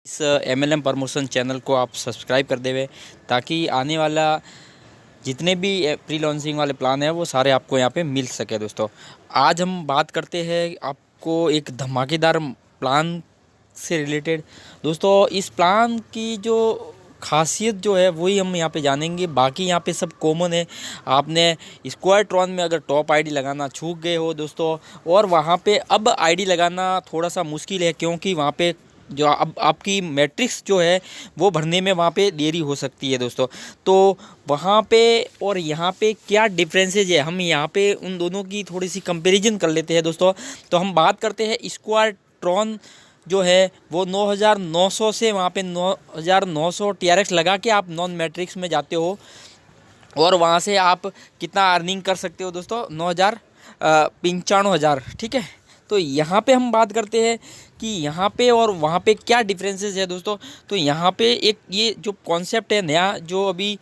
इस MLM promotion channel को आप सब्सक्राइब कर देवे ताकि आने वाला जितने भी प्री लॉन्चिंग वाले प्लान हैं वो सारे आपको यहाँ पे मिल सके। दोस्तों आज हम बात करते हैं आपको एक धमाकेदार प्लान से रिलेटेड। दोस्तों इस प्लान की जो खासियत जो है वही हम यहाँ पे जानेंगे, बाकी यहाँ पे सब कॉमन है। आपने स्क्वायरट्रॉन में अगर टॉप आईडी लगाना चूक गए हो दोस्तों, और वहाँ पे अब आईडी लगाना थोड़ा सा मुश्किल है क्योंकि वहाँ पे जो अब आपकी मैट्रिक्स जो है वो भरने में वहाँ पे देरी हो सकती है दोस्तों। तो वहाँ पे और यहाँ पे क्या डिफरेंसेज है, हम यहाँ पे उन दोनों की थोड़ी सी कंपैरिजन कर लेते हैं दोस्तों। तो हम बात करते हैं स्क्वायरट्रॉन जो है वो 9900 से वहाँ पे 9900 TRX लगा के आप नॉन मैट्रिक्स में जाते हो और वहाँ से आप कितना अर्निंग कर सकते हो दोस्तों, 95,000। ठीक है, तो यहाँ पे हम बात करते हैं कि यहाँ पे और वहाँ पे क्या डिफरेंसेस है दोस्तों। तो यहाँ पे एक ये जो कॉन्सेप्ट है नया जो अभी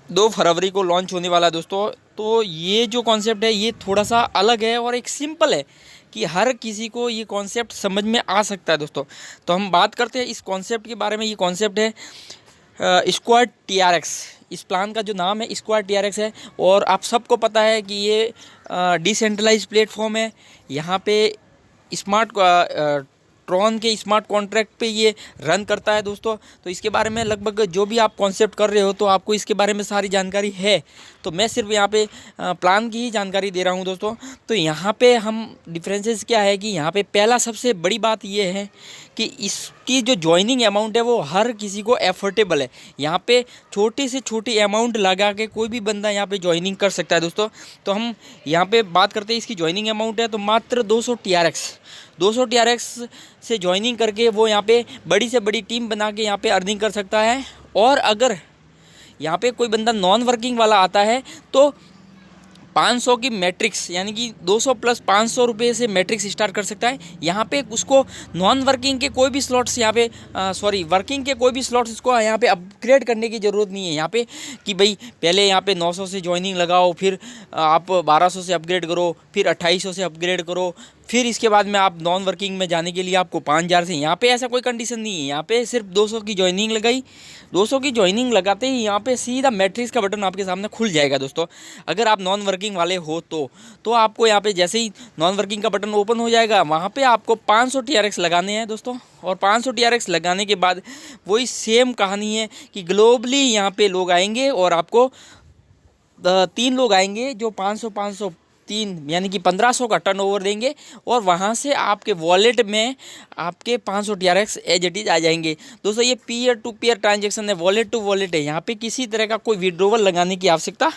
2 फरवरी को लॉन्च होने वाला है दोस्तों, तो ये जो कॉन्सेप्ट है ये थोड़ा सा अलग है और एक सिंपल है कि हर किसी को ये कॉन्सेप्ट समझ में आ सकता है दोस्तों। तो हम बात करते हैं इस कॉन्सेप्ट के बारे में। ये कॉन्सेप्ट है स्क्वायर TRX। इस प्लान का जो नाम है स्क्वायर TRX है और आप सबको पता है कि ये डिसेंट्रलाइज प्लेटफॉर्म है। यहाँ पे स्मार्ट ट्रॉन के स्मार्ट कॉन्ट्रैक्ट पे ये रन करता है दोस्तों। तो इसके बारे में लगभग जो भी आप कॉन्सेप्ट कर रहे हो तो आपको इसके बारे में सारी जानकारी है। तो मैं सिर्फ यहाँ पे प्लान की ही जानकारी दे रहा हूँ दोस्तों। तो यहाँ पे हम डिफरेंसेस क्या है कि यहाँ पे पहला सबसे बड़ी बात ये है कि इसकी जो ज्वाइनिंग अमाउंट है वो हर किसी को एफोर्डेबल है। यहाँ पे छोटी से छोटी अमाउंट लगा के कोई भी बंदा यहाँ पे ज्वाइनिंग कर सकता है दोस्तों। तो हम यहाँ पे बात करते हैं इसकी ज्वाइनिंग अमाउंट है तो मात्र 200 TRX से ज्वाइनिंग करके वो यहाँ पे बड़ी से बड़ी टीम बना के यहाँ पे अर्निंग कर सकता है। और अगर यहाँ पे कोई बंदा नॉन वर्किंग वाला आता है तो 500 की मैट्रिक्स यानी कि 200 प्लस 500 रुपये से मैट्रिक्स स्टार्ट कर सकता है। यहाँ पे उसको नॉन वर्किंग के कोई भी स्लॉट्स यहाँ पे वर्किंग के कोई भी स्लॉट्स इसको यहाँ पे अपग्रेड करने की ज़रूरत नहीं है। यहाँ पे कि भाई पहले यहाँ पे 900 से ज्वाइनिंग लगाओ, फिर आप 1200 से अपग्रेड करो, फिर 2800 से अपग्रेड करो, फिर इसके बाद में आप नॉन वर्किंग में जाने के लिए आपको 5000 से। यहाँ पे ऐसा कोई कंडीशन नहीं है। यहाँ पे सिर्फ 200 की ज्वाइनिंग लगाई, 200 की ज्वाइनिंग लगाते ही यहाँ पे सीधा मैट्रिक्स का बटन आपके सामने खुल जाएगा दोस्तों। अगर आप नॉन वर्किंग वाले हो तो आपको यहाँ पे जैसे ही नॉन वर्किंग का बटन ओपन हो जाएगा वहाँ पे आपको 500 TRX लगाने हैं दोस्तों। और 500 TRX लगाने के बाद वही सेम कहानी है कि ग्लोबली यहाँ पे लोग आएंगे और आपको 3 लोग आएंगे जो 500 3 यानी कि 1500 का टर्नओवर देंगे और वहाँ से आपके वॉलेट में आपके 500 TRX एज इट इज आ जाएंगे दोस्तों। ये पीयर टू पीयर ट्रांजैक्शन है, वॉलेट टू वॉलेट है। यहाँ पे किसी तरह का कोई विड्रॉवल लगाने की आवश्यकता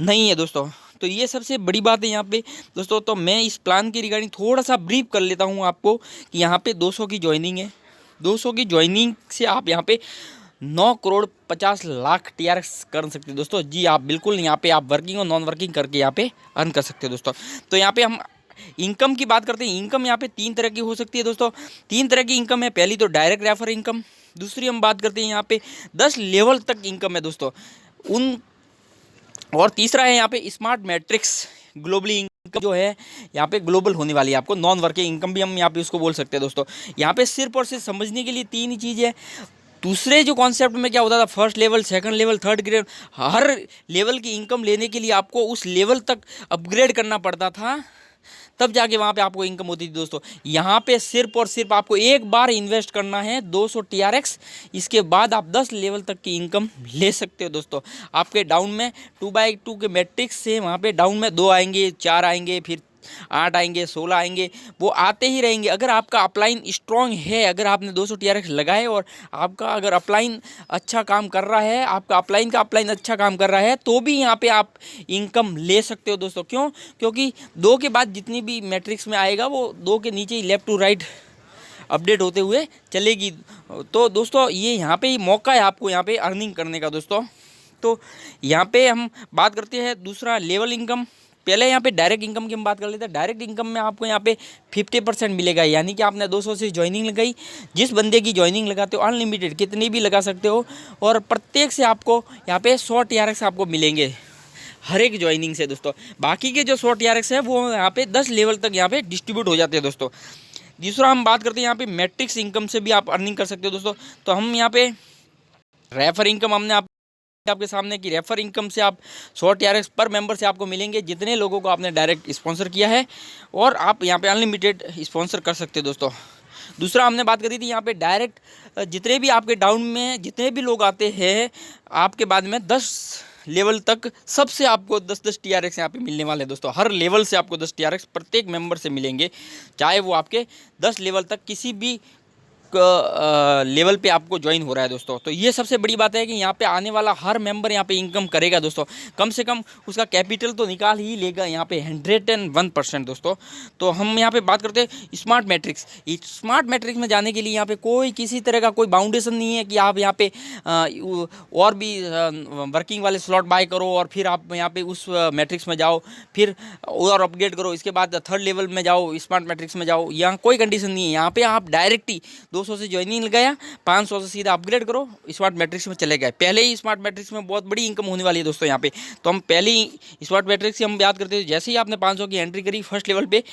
नहीं है दोस्तों। तो ये सबसे बड़ी बात है यहाँ पे दोस्तों। तो मैं इस प्लान की रिगार्डिंग थोड़ा सा ब्रीफ कर लेता हूँ आपको कि यहाँ पे 200 की ज्वाइनिंग है। 200 की ज्वाइनिंग से आप यहाँ पे 9,50,00,000 TRX कर सकते हो दोस्तों। जी आप बिल्कुल यहाँ पे आप वर्किंग और नॉन वर्किंग करके यहाँ पे अर्न कर सकते हो दोस्तों। तो यहाँ पे हम इनकम की बात करते हैं। इनकम यहाँ पे 3 तरह की हो सकती है दोस्तों। 3 तरह की इनकम है। पहली तो डायरेक्ट रेफर इनकम, दूसरी हम बात करते हैं यहाँ पे 10 लेवल तक इनकम है दोस्तों और तीसरा है यहाँ पे स्मार्ट मैट्रिक्स ग्लोबली इनकम जो है यहाँ पे ग्लोबल होने वाली है। आपको नॉन वर्किंग इनकम भी हम यहाँ पे उसको बोल सकते हैं दोस्तों। यहाँ पे सिर्फ और सिर्फ समझने के लिए 3 ही चीज़ है। दूसरे जो कॉन्सेप्ट में क्या होता था, first level, second level, third grade, हर लेवल की इनकम लेने के लिए आपको उस लेवल तक अपग्रेड करना पड़ता था, तब जाके वहाँ पे आपको इनकम होती थी दोस्तों। यहाँ पे सिर्फ और सिर्फ आपको एक बार इन्वेस्ट करना है 200 TRX, इसके बाद आप 10 लेवल तक की इनकम ले सकते हो दोस्तों। आपके डाउन में 2x2 के मैट्रिक्स से वहाँ पे डाउन में 2 आएंगे, 4 आएंगे, फिर 8 आएंगे, 16 आएंगे, वो आते ही रहेंगे। अगर आपका अपलाइन स्ट्रॉन्ग है, अगर आपने 200 TRX लगाए और आपका अगर अपलाइन अच्छा काम कर रहा है, आपका अपलाइन अच्छा काम कर रहा है तो भी यहाँ पे आप इनकम ले सकते हो दोस्तों। क्यों? क्योंकि 2 के बाद जितनी भी मैट्रिक्स में आएगा वो 2 के नीचे ही लेफ्ट टू राइट अपडेट होते हुए चलेगी। तो दोस्तों ये यहाँ पे ही मौका है आपको यहाँ पे अर्निंग करने का दोस्तों। तो यहाँ पे हम बात करते हैं दूसरा लेवल इनकम। पहले यहाँ पे डायरेक्ट इनकम की हम बात कर लेते हैं। डायरेक्ट इनकम में आपको यहाँ पे 50% मिलेगा, यानी कि आपने 200 से ज्वाइनिंग लगाई, जिस बंदे की ज्वाइनिंग लगाते हो अनलिमिटेड कितनी भी लगा सकते हो और प्रत्येक से आपको यहाँ पे 100 TRX आपको मिलेंगे हर एक ज्वाइनिंग से दोस्तों। बाकी के जो 100 TRX है वो यहाँ पे 10 लेवल तक यहाँ पे डिस्ट्रीब्यूट हो जाते हैं दोस्तों। दूसरा हम बात करते हैं यहाँ पे मैट्रिक्स इनकम से भी आप अर्निंग कर सकते हो दोस्तों। तो हम यहाँ पे रेफर इनकम हमने आपके सामने की रेफर इनकम से आप 100 TRX पर मेंबर से आपको मिलेंगे जितने लोगों को आपने डायरेक्ट स्पॉन्सर किया है, और आप यहाँ पे अनलिमिटेड स्पॉन्सर कर सकते हो दोस्तों। दूसरा हमने बात करी थी यहाँ पे डायरेक्ट जितने भी आपके डाउन में जितने भी लोग आते हैं आपके बाद में 10 लेवल तक सबसे आपको 10-10 TRX यहाँ पे मिलने वाले हैं दोस्तों। हर लेवल से आपको 10 TRX प्रत्येक मेंबर से मिलेंगे, चाहे वो आपके 10 लेवल तक किसी भी लेवल पे आपको ज्वाइन हो रहा है दोस्तों। तो ये सबसे बड़ी बात है कि यहाँ पे आने वाला हर मेंबर यहाँ पे इनकम करेगा दोस्तों, कम से कम उसका कैपिटल तो निकाल ही लेगा यहाँ पे 101% दोस्तों। तो हम यहाँ पे बात करते हैं स्मार्ट मैट्रिक्स। स्मार्ट मैट्रिक्स में जाने के लिए यहाँ पे कोई किसी तरह का कोई बाउंडेशन नहीं है कि आप यहाँ पे और भी वर्किंग वाले स्लॉट बाय करो और फिर आप यहाँ पे उस मैट्रिक्स में जाओ, फिर और अपग्रेड करो, इसके बाद 3rd लेवल में जाओ, स्मार्ट मैट्रिक्स में जाओ। यहाँ कोई कंडीशन नहीं है, यहाँ पे आप डायरेक्ट ही 200 से ज्वाइनिंग लगाया, 500 से सीधा अपग्रेड करो, स्मार्ट मैट्रिक्स में चले गए। पहले ही स्मार्ट मैट्रिक्स में बहुत बड़ी इनकम होने वाली है दोस्तों यहाँ पे। तो हम पहले ही स्मार्ट मैट्रिक्स की हम बात करते हैं, जैसे ही आपने 500 की एंट्री करी फर्स्ट लेवल पे,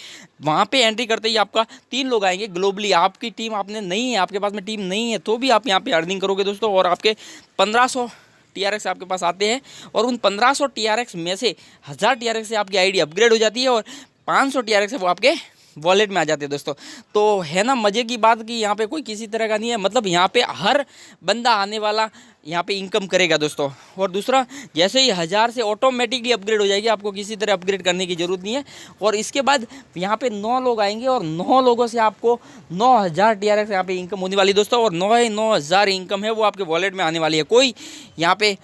वहाँ पे एंट्री करते ही आपका 3 लोग आएंगे ग्लोबली। आपकी टीम आपने नहीं है, आपके पास में टीम नहीं है, तो भी आप यहाँ पे अर्निंग करोगे दोस्तों। और आपके 1500 TRX आपके पास आते हैं, और उन 1500 TRX में से 1000 TRX से आपकी आईडी अपग्रेड हो जाती है, और 500 TRX है वो आपके वॉलेट में आ जाते हैं दोस्तों। तो है ना मज़े की बात कि यहाँ पे कोई किसी तरह का नहीं है, मतलब यहाँ पे हर बंदा आने वाला यहाँ पे इनकम करेगा दोस्तों। और दूसरा, जैसे ही 1000 से ऑटोमेटिकली अपग्रेड हो जाएगी, आपको किसी तरह अपग्रेड करने की ज़रूरत नहीं है। और इसके बाद यहाँ पे 9 लोग आएंगे, और 9 लोगों से आपको 9000 TRX यहाँ पे इनकम होने वाली दोस्तों। और 9000 इनकम है वो आपके वॉलेट में आने वाली है, कोई यहाँ पे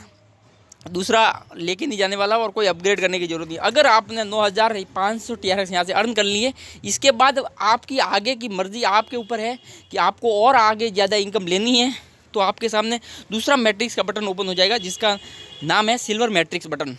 दूसरा लेके नहीं जाने वाला, और कोई अपग्रेड करने की जरूरत नहीं। अगर आपने 9500 TRX यहाँ से अर्न कर लिए, इसके बाद आपकी आगे की मर्जी आपके ऊपर है कि आपको और आगे ज़्यादा इनकम लेनी है, तो आपके सामने दूसरा मैट्रिक्स का बटन ओपन हो जाएगा जिसका नाम है सिल्वर मैट्रिक्स बटन।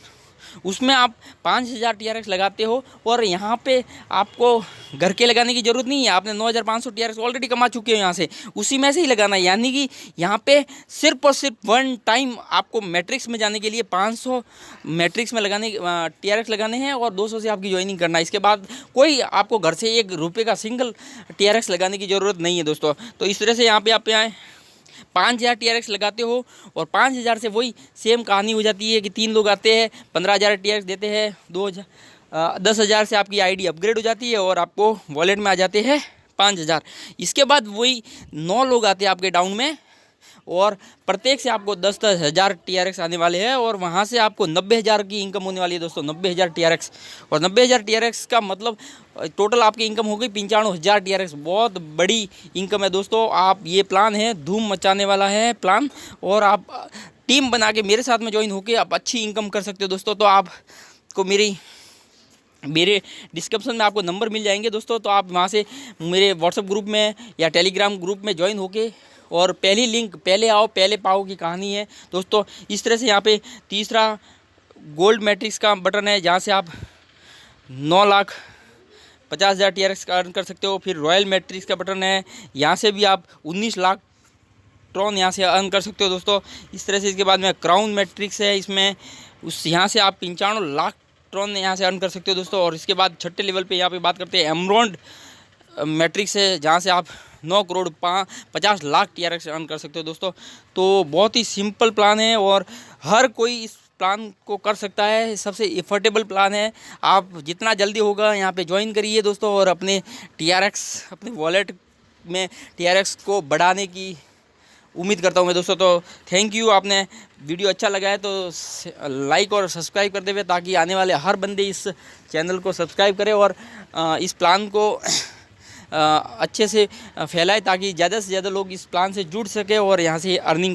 उसमें आप 5000 TRX लगाते हो, और यहाँ पे आपको घर के लगाने की ज़रूरत नहीं है। आपने 9500 TRX ऑलरेडी कमा चुके हो यहाँ से, उसी में से ही लगाना है। यानी कि यहाँ पे सिर्फ और सिर्फ 1 टाइम आपको मैट्रिक्स में जाने के लिए 500 मैट्रिक्स में लगाने TRX लगाने हैं, और 200 से आपकी ज्वाइनिंग करना है। इसके बाद कोई आपको घर से 1 रुपये का सिंगल TRX लगाने की ज़रूरत नहीं है दोस्तों। तो इस तरह से यहाँ पर आप आए 5000 TRX लगाते हो, और 5000 से वही सेम कहानी हो जाती है कि 3 लोग आते हैं, 15000 TRX देते हैं, 10,000 से आपकी आईडी अपग्रेड हो जाती है, और आपको वॉलेट में आ जाते हैं 5000। इसके बाद वही 9 लोग आते हैं आपके डाउन में, और प्रत्येक से आपको 10,000 TRX आने वाले हैं, और वहाँ से आपको 90,000 की इनकम होने वाली है दोस्तों। 90,000 TRX, और 90,000 TRX का मतलब टोटल आपकी इनकम हो गई 95,000 TRX। बहुत बड़ी इनकम है दोस्तों। आप ये प्लान है, धूम मचाने वाला है प्लान, और आप टीम बना के मेरे साथ में ज्वाइन होकर आप अच्छी इनकम कर सकते हो दोस्तों। तो आपको मेरे डिस्क्रिप्शन में आपको नंबर मिल जाएंगे दोस्तों, तो आप वहाँ से मेरे व्हाट्सएप ग्रुप में या टेलीग्राम ग्रुप में ज्वाइन होके, और पहली लिंक पहले आओ पहले पाओ की कहानी है दोस्तों। इस तरह से यहाँ पे तीसरा गोल्ड मैट्रिक्स का बटन है, जहाँ से आप 9,50,000 TRX का अर्न कर सकते हो। फिर रॉयल मैट्रिक्स का बटन है, यहाँ से भी आप 19 लाख ट्रॉन यहाँ से अर्न कर सकते हो दोस्तों। इस तरह से इसके बाद में क्राउन मैट्रिक्स है, इसमें यहाँ से आप 95 लाख ट्रॉन यहाँ से अर्न कर सकते हो दोस्तों। और इसके बाद 6ठे लेवल पे यहाँ पे बात करते हैं एमरॉन्ड मैट्रिक्स है, जहाँ से आप 9 करोड़ 50 लाख TRX अर्न कर सकते हो दोस्तों। तो बहुत ही सिंपल प्लान है, और हर कोई इस प्लान को कर सकता है। सबसे एफोर्डेबल प्लान है। आप जितना जल्दी होगा यहाँ पे ज्वाइन करिए दोस्तों, और अपने TRX अपने वॉलेट में TRX को बढ़ाने की उम्मीद करता हूँ मैं दोस्तों। तो थैंक यू। आपने वीडियो अच्छा लगा है तो लाइक और सब्सक्राइब कर देवे, ताकि आने वाले हर बंदे इस चैनल को सब्सक्राइब करें, और इस प्लान को अच्छे से फैलाए, ताकि ज़्यादा से ज़्यादा लोग इस प्लान से जुड़ सके और यहाँ से अर्निंग